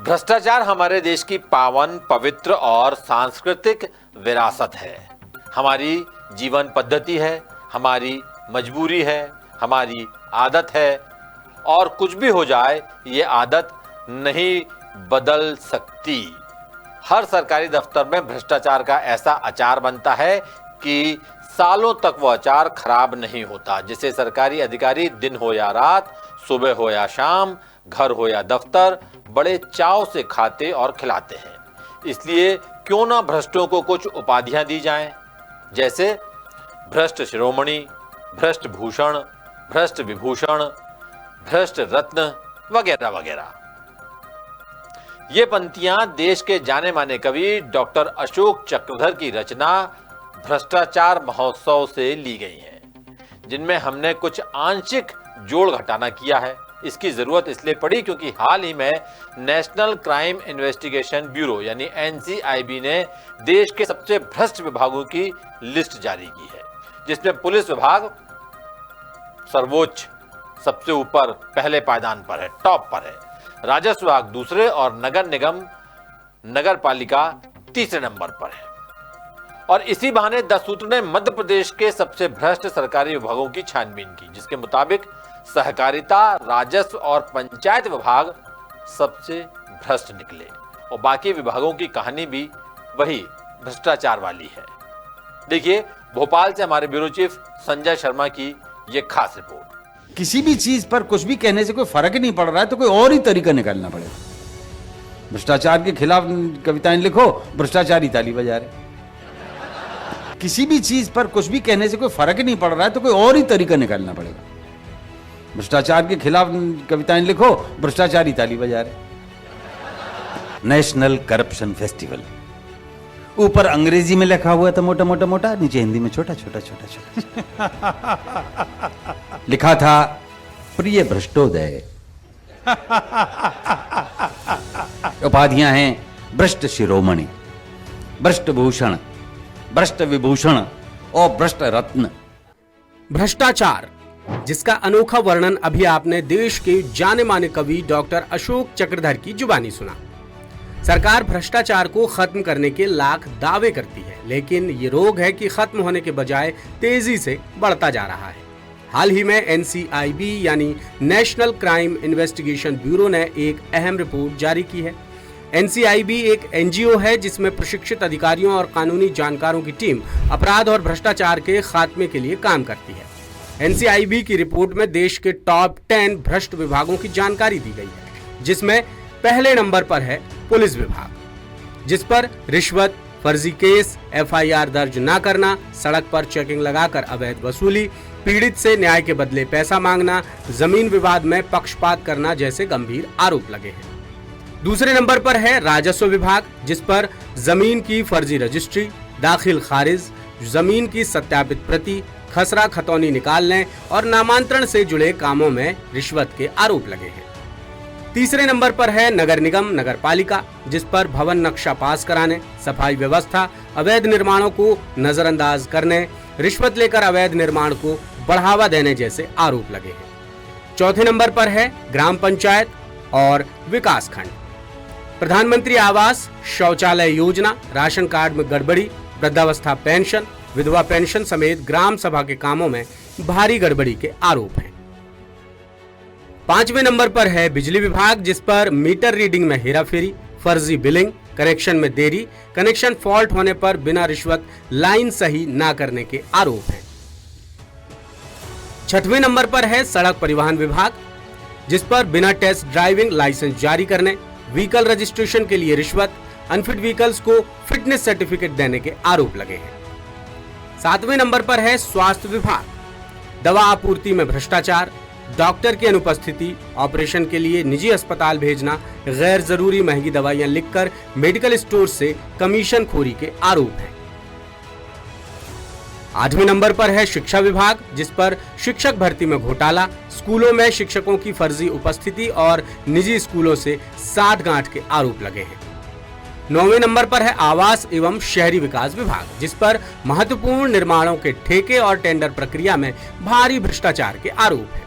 भ्रष्टाचार हमारे देश की पावन, पवित्र और सांस्कृतिक विरासत है। हमारी जीवन पद्धति है, हमारी मजबूरी है, हमारी आदत है और कुछ भी हो जाए ये आदत नहीं बदल सकती। हर सरकारी दफ्तर में भ्रष्टाचार का ऐसा अचार बनता है कि सालों तक वो अचार खराब नहीं होता, जिसे सरकारी अधिकारी दिन हो या रात, सुबह हो या शाम, घर हो या दफ्तर, बड़े चाव से खाते और खिलाते हैं। इसलिए क्यों ना भ्रष्टों को कुछ उपाधियां दी जाएं, जैसे भ्रष्ट शिरोमणि, भ्रष्ट भूषण, भ्रष्ट विभूषण, भ्रष्ट रत्न वगैरह वगैरह। ये पंक्तियां देश के जाने माने कवि डॉक्टर अशोक चक्रधर की रचना भ्रष्टाचार महोत्सव से ली गई हैं, जिनमें हमने कुछ आंशिक जोड़ घटाना किया है। इसकी जरूरत इसलिए पड़ी क्योंकि हाल ही में नेशनल क्राइम इन्वेस्टिगेशन ब्यूरो यानी NCIB ने देश के सबसे भ्रष्ट विभागों की लिस्ट जारी की है, जिसमें पुलिस विभाग सर्वोच्च, सबसे ऊपर, पहले पायदान पर है, टॉप पर है। राजस्व विभाग दूसरे और नगर निगम, नगर पालिका तीसरे नंबर पर है। और इसी बहाने 10 सूत्र ने मध्य प्रदेश के सबसे भ्रष्ट सरकारी विभागों की छानबीन की, जिसके मुताबिक सहकारिता, राजस्व और पंचायत विभाग सबसे भ्रष्ट निकले और बाकी विभागों की कहानी भी वही भ्रष्टाचार वाली है। देखिए भोपाल से हमारे ब्यूरो चीफ संजय शर्मा की ये खास रिपोर्ट। किसी भी चीज पर कुछ भी कहने से कोई फर्क ही नहीं पड़ रहा है तो कोई और ही तरीका निकालना पड़ेगा। भ्रष्टाचार के खिलाफ कविताएं लिखो, भ्रष्टाचारी ताली बजा रहे। किसी भी चीज पर कुछ भी कहने से कोई फर्क ही नहीं पड़ रहा है तो कोई और ही तरीका निकालना पड़ेगा। भ्रष्टाचार के खिलाफ कविताएं लिखो, भ्रष्टाचारी ताली बजा रहे। नेशनल करप्शन फेस्टिवल, ऊपर अंग्रेजी में लिखा हुआ था मोटा मोटा मोटा, नीचे हिंदी में छोटा छोटा छोटा छोटा लिखा था प्रिय भ्रष्टोदय। उपाधियां हैं भ्रष्ट शिरोमणि, भ्रष्ट भूषण, भ्रष्ट विभूषण और भ्रष्ट रत्न। भ्रष्टाचार, जिसका अनोखा वर्णन अभी आपने देश के जाने माने कवि डॉक्टर अशोक चक्रधर की जुबानी सुना। सरकार भ्रष्टाचार को खत्म करने के लाख दावे करती है, लेकिन ये रोग है कि खत्म होने के बजाय तेजी से बढ़ता जा रहा है। हाल ही में NCIB यानी नेशनल क्राइम इन्वेस्टिगेशन ब्यूरो ने एक अहम रिपोर्ट जारी की है। NCIB एक NGO है जिसमें प्रशिक्षित अधिकारियों और कानूनी जानकारों की टीम अपराध और भ्रष्टाचार के खात्मे के लिए काम करती है। NCIB की रिपोर्ट में देश के टॉप 10 भ्रष्ट विभागों की जानकारी दी गई है, जिसमें पहले नंबर पर है पुलिस विभाग, जिस पर रिश्वत, फर्जी केस, FIR दर्ज न करना, सड़क पर चेकिंग लगाकर अवैध वसूली, पीड़ित से न्याय के बदले पैसा मांगना, जमीन विवाद में पक्षपात करना जैसे गंभीर आरोप लगे हैं। दूसरे नंबर पर है राजस्व विभाग, जिस पर जमीन की फर्जी रजिस्ट्री, दाखिल खारिज, जमीन की सत्यापित प्रति, खसरा खतौनी निकालने और नामांतरण से जुड़े कामों में रिश्वत के आरोप लगे हैं। तीसरे नंबर पर है नगर निगम, नगर पालिका, जिस पर भवन नक्शा पास कराने, सफाई व्यवस्था, अवैध निर्माणों को नजरअंदाज करने, रिश्वत लेकर अवैध निर्माण को बढ़ावा देने जैसे आरोप लगे हैं। चौथे नंबर पर है ग्राम पंचायत और विकास खंड। प्रधानमंत्री आवास, शौचालय योजना, राशन कार्ड में गड़बड़ी, वृद्धावस्था पेंशन, विधवा पेंशन समेत ग्राम सभा के कामों में भारी गड़बड़ी के आरोप हैं। पांचवें नंबर पर है बिजली विभाग, जिस पर मीटर रीडिंग में हेराफेरी, फर्जी बिलिंग, कनेक्शन में देरी, कनेक्शन फॉल्ट होने पर बिना रिश्वत लाइन सही ना करने के आरोप हैं। छठवें नंबर पर है सड़क परिवहन विभाग, जिस पर बिना टेस्ट ड्राइविंग लाइसेंस जारी करने, व्हीकल रजिस्ट्रेशन के लिए रिश्वत, अनफिट व्हीकल्स को फिटनेस सर्टिफिकेट देने के आरोप लगे हैं। सातवें नंबर पर है स्वास्थ्य विभाग, दवा आपूर्ति में भ्रष्टाचार, डॉक्टर की अनुपस्थिति, ऑपरेशन के लिए निजी अस्पताल भेजना, गैर जरूरी महंगी दवाइयां लिखकर मेडिकल स्टोर से कमीशन खोरी के आरोप हैं। आठवें नंबर पर है शिक्षा विभाग, जिस पर शिक्षक भर्ती में घोटाला, स्कूलों में शिक्षकों की फर्जी उपस्थिति और निजी स्कूलों से साठगांठ के आरोप लगे हैं। 9वें नंबर पर है आवास एवं शहरी विकास विभाग, जिस पर महत्वपूर्ण निर्माणों के ठेके और टेंडर प्रक्रिया में भारी भ्रष्टाचार के आरोप हैं।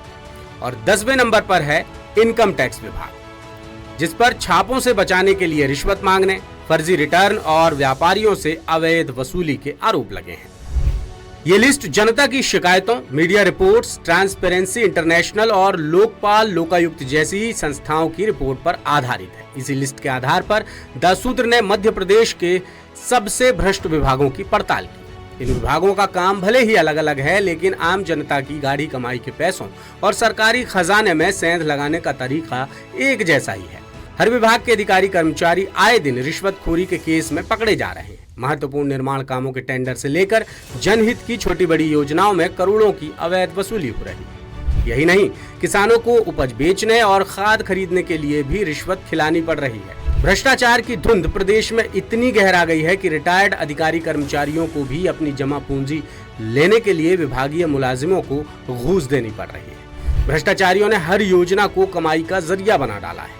और 10वें नंबर पर है इनकम टैक्स विभाग। जिस पर छापों से बचाने के लिए रिश्वत मांगने, फर्जी रिटर्न और व्यापारियों से अवैध वसूली के आरोप लगे हैं। ये लिस्ट जनता की शिकायतों, मीडिया रिपोर्ट्स, ट्रांसपेरेंसी इंटरनेशनल और लोकपाल लोकायुक्त जैसी संस्थाओं की रिपोर्ट पर आधारित है। इसी लिस्ट के आधार पर द सूत्र ने मध्य प्रदेश के सबसे भ्रष्ट विभागों की पड़ताल की। इन विभागों का काम भले ही अलग अलग है, लेकिन आम जनता की गाढ़ी कमाई के पैसों और सरकारी खजाने में सेंध लगाने का तरीका एक जैसा ही है। हर विभाग के अधिकारी कर्मचारी आए दिन रिश्वतखोरी के केस में पकड़े जा रहे हैं। महत्वपूर्ण निर्माण कामों के टेंडर से लेकर जनहित की छोटी बड़ी योजनाओं में करोड़ों की अवैध वसूली हो रही है। यही नहीं, किसानों को उपज बेचने और खाद खरीदने के लिए भी रिश्वत खिलानी पड़ रही है। भ्रष्टाचार की धुंध प्रदेश में इतनी गहरा गई है कि रिटायर्ड अधिकारी कर्मचारियों को भी अपनी जमा पूंजी लेने के लिए विभागीय मुलाजिमों को घूस देनी पड़ रही है। भ्रष्टाचारियों ने हर योजना को कमाई का जरिया बना डाला है।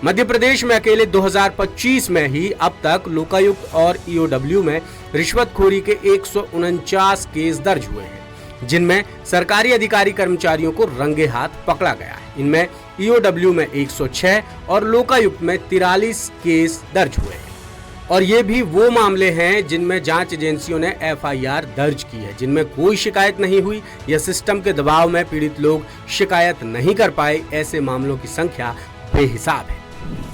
मध्य प्रदेश में अकेले 2025 में ही अब तक लोकायुक्त और ईओडब्ल्यू में रिश्वतखोरी के 149 केस दर्ज हुए हैं, जिनमें सरकारी अधिकारी कर्मचारियों को रंगे हाथ पकड़ा गया है। इनमें ईओडब्ल्यू में 106 और लोकायुक्त में 43 केस दर्ज हुए हैं। और ये भी वो मामले हैं जिनमें जांच एजेंसियों ने एफआईआर दर्ज की है, जिनमें कोई शिकायत नहीं हुई या सिस्टम के दबाव में पीड़ित लोग शिकायत नहीं कर पाए। ऐसे मामलों की संख्या बेहिसाब है।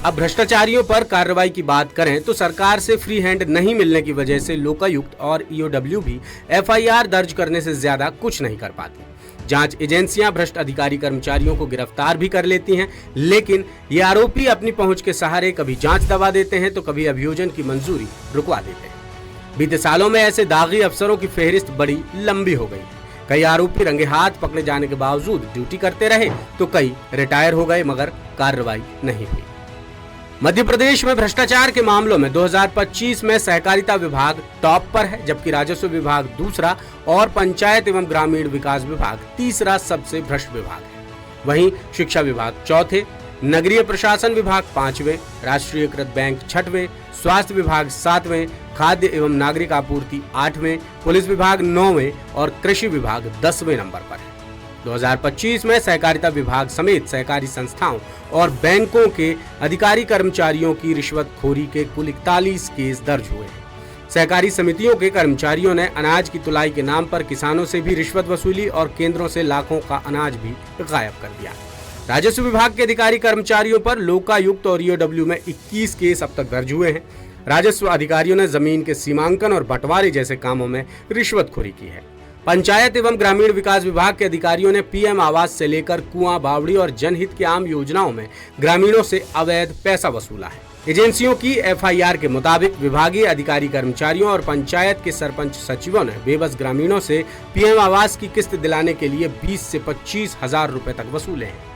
अब भ्रष्टाचारियों पर कार्रवाई की बात करें तो सरकार से फ्री हैंड नहीं मिलने की वजह से लोकायुक्त और ईओडब्ल्यू भी एफआईआर दर्ज करने से ज्यादा कुछ नहीं कर पाती। जांच एजेंसियां भ्रष्ट अधिकारी कर्मचारियों को गिरफ्तार भी कर लेती हैं, लेकिन ये आरोपी अपनी पहुंच के सहारे कभी जांच दबा देते हैं तो कभी अभियोजन की मंजूरी रुकवा देते हैं। बीते सालों में ऐसे दागी अफसरों की फेहरिस्त बड़ी लंबी हो गई है। कई आरोपी रंगे हाथ पकड़े जाने के बावजूद ड्यूटी करते रहे तो कई रिटायर हो गए, मगर कार्रवाई नहीं हुई। मध्य प्रदेश में भ्रष्टाचार के मामलों में 2025 में सहकारिता विभाग टॉप पर है, जबकि राजस्व विभाग दूसरा और पंचायत एवं ग्रामीण विकास विभाग तीसरा सबसे भ्रष्ट विभाग है। वहीं शिक्षा विभाग चौथे, नगरीय प्रशासन विभाग पांचवें, राष्ट्रीयकृत बैंक छठवें, स्वास्थ्य विभाग सातवें, खाद्य एवं नागरिक आपूर्ति आठवें, पुलिस विभाग नौवें और कृषि विभाग 10वें नंबर पर है। 2025 में सहकारिता विभाग समेत सहकारी संस्थाओं और बैंकों के अधिकारी कर्मचारियों की रिश्वतखोरी के कुल 41 केस दर्ज हुए हैं। सहकारी समितियों के कर्मचारियों ने अनाज की तुलाई के नाम पर किसानों से भी रिश्वत वसूली और केंद्रों से लाखों का अनाज भी गायब कर दिया। राजस्व विभाग के अधिकारी कर्मचारियों पर लोकायुक्त और ईओडब्ल्यू में 21 केस अब तक दर्ज हुए हैं। राजस्व अधिकारियों ने जमीन के सीमांकन और बंटवारे जैसे कामों में रिश्वतखोरी की है। पंचायत एवं ग्रामीण विकास विभाग के अधिकारियों ने पीएम आवास से लेकर कुआं, बावड़ी और जनहित की आम योजनाओं में ग्रामीणों से अवैध पैसा वसूला है। एजेंसियों की एफआईआर के मुताबिक विभागीय अधिकारी कर्मचारियों और पंचायत के सरपंच सचिवों ने बेबस ग्रामीणों से पीएम आवास की किस्त दिलाने के लिए 20 से 25 हजार रुपए तक वसूले हैं।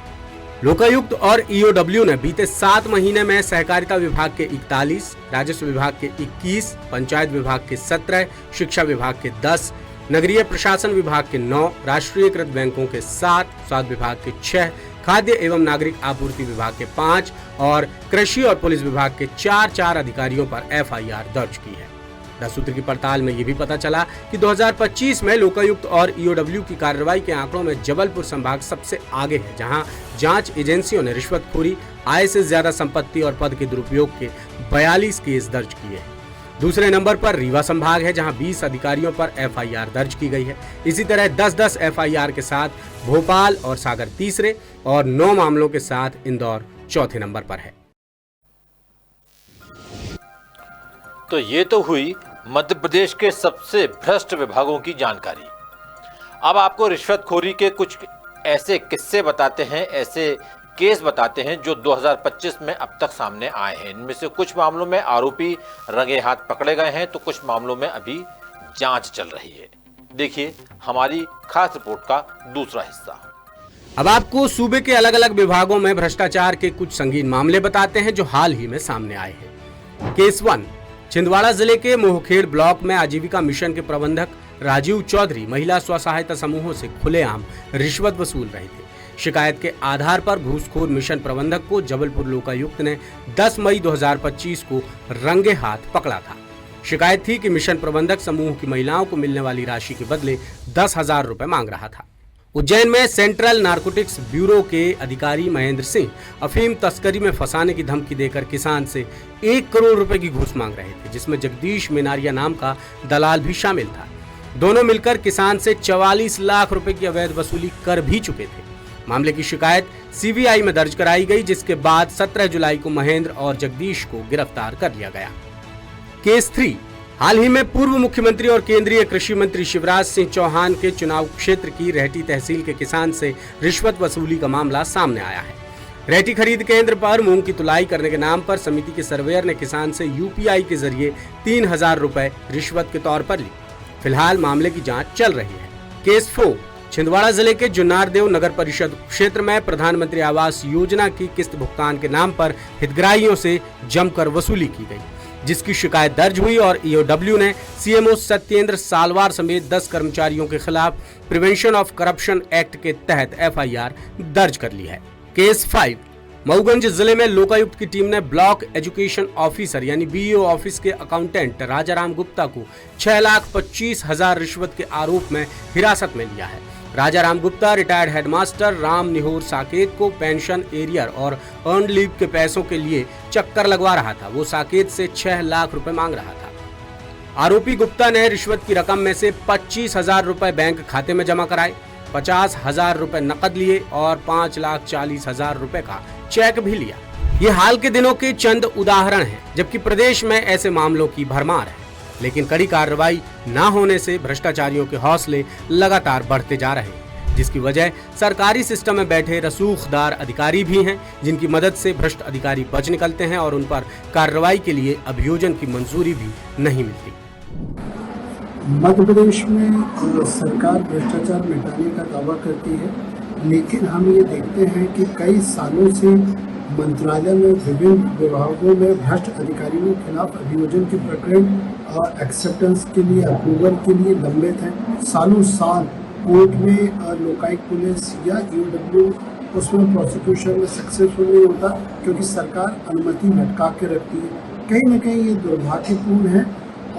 लोकायुक्त और ईओडब्ल्यू ने बीते 7 महीने में सहकारिता विभाग के 41, राजस्व विभाग के 21, पंचायत विभाग के 17, शिक्षा विभाग के 10, नगरीय प्रशासन विभाग के 9, राष्ट्रीयकृत बैंकों के 7, स्वास्थ्य विभाग के 6, खाद्य एवं नागरिक आपूर्ति विभाग के 5 और कृषि और पुलिस विभाग के 4 अधिकारियों पर एफआईआर दर्ज की है। द सूत्र की पड़ताल में ये भी पता चला कि 2025 में लोकायुक्त और ईओडब्ल्यू की कार्रवाई के आंकड़ों में जबलपुर संभाग सबसे आगे है, जहां जांच एजेंसियों ने रिश्वतखोरी, आय से ज्यादा संपत्ति और पद के दुरुपयोग के 42 केस दर्ज किए हैं। दूसरे नंबर पर रीवा संभाग है, जहां 20 अधिकारियों पर एफआईआर दर्ज की गई है। इसी तरह 10-10 एफआईआर के साथ भोपाल और सागर तीसरे और 9 मामलों के साथ इंदौर चौथे नंबर पर है। तो ये तो हुई मध्य प्रदेश के सबसे भ्रष्ट विभागों की जानकारी। अब आपको रिश्वतखोरी के कुछ ऐसे किस्से बताते हैं, ऐसे केस बताते हैं जो 2025 में अब तक सामने आए हैं। इनमें से कुछ मामलों में आरोपी रंगे हाथ पकड़े गए हैं तो कुछ मामलों में अभी जांच चल रही है। देखिए हमारी खास रिपोर्ट का दूसरा हिस्सा। अब आपको सूबे के अलग अलग विभागों में भ्रष्टाचार के कुछ संगीन मामले बताते हैं जो हाल ही में सामने आए हैं। केस 1, छिंदवाड़ा जिले के मोहखेड़ ब्लॉक में आजीविका मिशन के प्रबंधक राजीव चौधरी महिला स्व सहायता समूहों से खुलेआम रिश्वत वसूल रहे थे। शिकायत के आधार पर घूसखोर मिशन प्रबंधक को जबलपुर लोकायुक्त ने 10 मई 2025 को रंगे हाथ पकड़ा था। शिकायत थी कि मिशन प्रबंधक समूह की महिलाओं को मिलने वाली राशि के बदले 10,000 रुपए मांग रहा था। उज्जैन में सेंट्रल नारकोटिक्स ब्यूरो के अधिकारी महेंद्र सिंह अफीम तस्करी में फंसाने की धमकी देकर किसान से 1 करोड़ रुपए की घूस मांग रहे थे, जिसमें जगदीश मेनारिया नाम का दलाल भी शामिल था। दोनों मिलकर किसान से 44 लाख रुपए की अवैध वसूली कर भी चुके थे। मामले की शिकायत सीबीआई में दर्ज कराई गई, जिसके बाद 17 जुलाई को महेंद्र और जगदीश को गिरफ्तार कर लिया गया। केस 3। हाल ही में पूर्व मुख्यमंत्री और केंद्रीय कृषि मंत्री शिवराज सिंह चौहान के चुनाव क्षेत्र की रहटी तहसील के किसान से रिश्वत वसूली का मामला सामने आया है। रहटी खरीद केंद्र पर मूंग की तुलाई करने के नाम पर समिति के सर्वेयर ने किसान से यूपीआई के जरिए 3000 रुपए रिश्वत के तौर पर ली। फिलहाल मामले की जांच चल रही है। केस 4। छिंदवाड़ा जिले के जुन्नारदेव नगर परिषद क्षेत्र में प्रधानमंत्री आवास योजना की किस्त भुगतान के नाम पर हितग्राहियों से जमकर वसूली की गई, जिसकी शिकायत दर्ज हुई और ईओडब्ल्यू ने सीएमओ सत्येंद्र सालवार समेत 10 कर्मचारियों के खिलाफ प्रिवेंशन ऑफ करप्शन एक्ट के तहत एफआईआर दर्ज कर ली है। केस 5। मऊगंज जिले में लोकायुक्त की टीम ने ब्लॉक एजुकेशन ऑफिसर यानी बीईओ ऑफिस के अकाउंटेंट राजाराम गुप्ता को 6,25,000 रिश्वत के आरोप में हिरासत में लिया है। राजाराम गुप्ता रिटायर्ड हेडमास्टर राम निहोर साकेत को पेंशन, एरियर और अर्न लीव के पैसों के लिए चक्कर लगवा रहा था। वो साकेत से 6 लाख रुपए मांग रहा था। आरोपी गुप्ता ने रिश्वत की रकम में से 25,000 रुपए बैंक खाते में जमा कराए, 50,000 रुपए नकद लिए और 5,40,000 रुपए का चेक भी लिया। ये हाल के दिनों के चंद उदाहरण हैं, जबकि प्रदेश में ऐसे मामलों की भरमार है, लेकिन कड़ी कार्रवाई न होने से भ्रष्टाचारियों के हौसले लगातार बढ़ते जा रहे हैं, जिसकी वजह सरकारी सिस्टम में बैठे रसूखदार अधिकारी भी हैं, जिनकी मदद से भ्रष्ट अधिकारी बच निकलते हैं और उन पर कार्रवाई के लिए अभियोजन की मंजूरी भी नहीं मिलती। मध्य प्रदेश में सरकार भ्रष्टाचार मिटाने का दावा करती है, लेकिन हम ये देखते हैं कि कई सालों से मंत्रालय में विभिन्न विभागों में भ्रष्ट अधिकारियों के खिलाफ अभियोजन के प्रकरण और एक्सेप्टेंस के लिए, अप्रूवल के लिए लंबित हैं। सालों साल कोर्ट में लोकायुक्त पुलिस या ईओडब्ल्यू उसमें प्रोसिक्यूशन में सक्सेसफुल नहीं होता, क्योंकि सरकार अनुमति लटका के रखती है। कहीं ना कहीं ये दुर्भाग्यपूर्ण है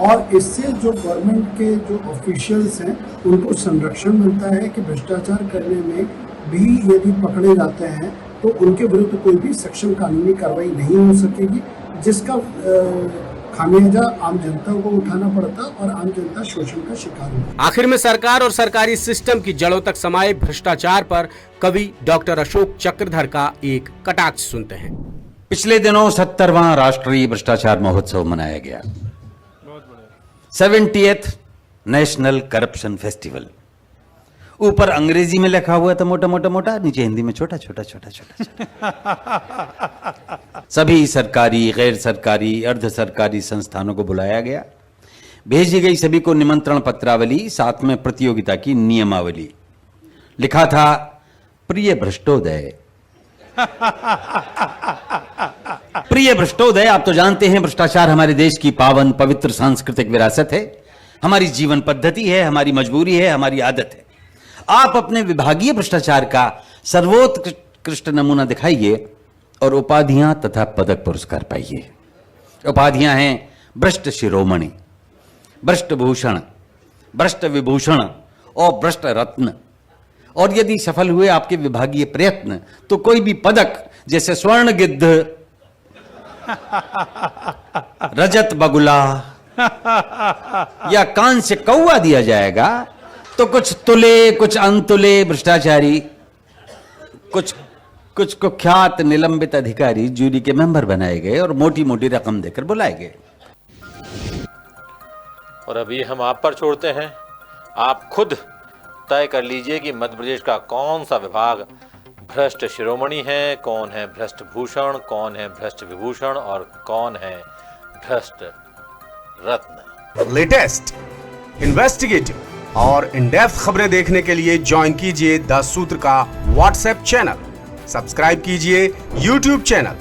और इससे जो गवर्नमेंट के जो ऑफिशियल्स हैं उनको संरक्षण मिलता है कि भ्रष्टाचार करने में भी यदि पकड़े जाते हैं तो उनके विरुद्ध कोई भी सक्षम कानूनी कार्रवाई नहीं हो सकेगी, जिसका खामियाजा आम जनता को उठाना पड़ता और आम जनता शोषण का शिकार होता। आखिर में सरकार और सरकारी सिस्टम की जड़ों तक समाये भ्रष्टाचार पर कवि डॉक्टर अशोक चक्रधर का एक कटाक्ष सुनते हैं। पिछले दिनों 70वां राष्ट्रीय भ्रष्टाचार महोत्सव मनाया गया, 70th नेशनल करप्शन फेस्टिवल। ऊपर अंग्रेजी में लिखा हुआ था मोटा मोटा मोटा, नीचे हिंदी में छोटा छोटा छोटा छोटा छोटा। सभी सरकारी, गैर सरकारी, अर्ध सरकारी संस्थानों को बुलाया गया। भेजी गई सभी को निमंत्रण पत्रावली, साथ में प्रतियोगिता की नियमावली। लिखा था, प्रिय भ्रष्टोदय। प्रिय भ्रष्टोदय, आप तो जानते हैं भ्रष्टाचार हमारे देश की पावन पवित्र सांस्कृतिक विरासत है, हमारी जीवन पद्धति है, हमारी मजबूरी है, हमारी आदत है। आप अपने विभागीय भ्रष्टाचार का सर्वोत्कृष्ट नमूना दिखाइए और उपाधियां तथा पदक पुरस्कार पाइए। उपाधियां हैं भ्रष्ट शिरोमणि, भ्रष्ट भूषण, भ्रष्ट विभूषण और भ्रष्ट रत्न। और यदि सफल हुए आपके विभागीय प्रयत्न तो कोई भी पदक, जैसे स्वर्ण गिद्ध, रजत बगुला या कांस्य कौवा दिया जाएगा। तो कुछ तुले, कुछ अनतुले भ्रष्टाचारी, कुछ कुख्यात निलंबित अधिकारी जूरी के मेंबर बनाए गए और मोटी मोटी रकम देकर बुलाए गए। और अभी हम आप पर छोड़ते हैं, आप खुद तय कर लीजिए कि मध्य प्रदेश का कौन सा विभाग भ्रष्ट शिरोमणि है, कौन है भ्रष्ट भूषण, कौन है भ्रष्ट विभूषण और कौन है भ्रष्ट रत्न। लेटेस्ट, इन्वेस्टिगेटिव और इन डेप्थ खबरें देखने के लिए ज्वाइन कीजिए द सूत्र का व्हाट्सएप चैनल, सब्सक्राइब कीजिए यूट्यूब चैनल,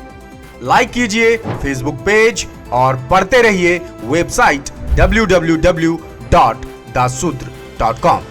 लाइक कीजिए फेसबुक पेज और पढ़ते रहिए वेबसाइट www.dasudr.com।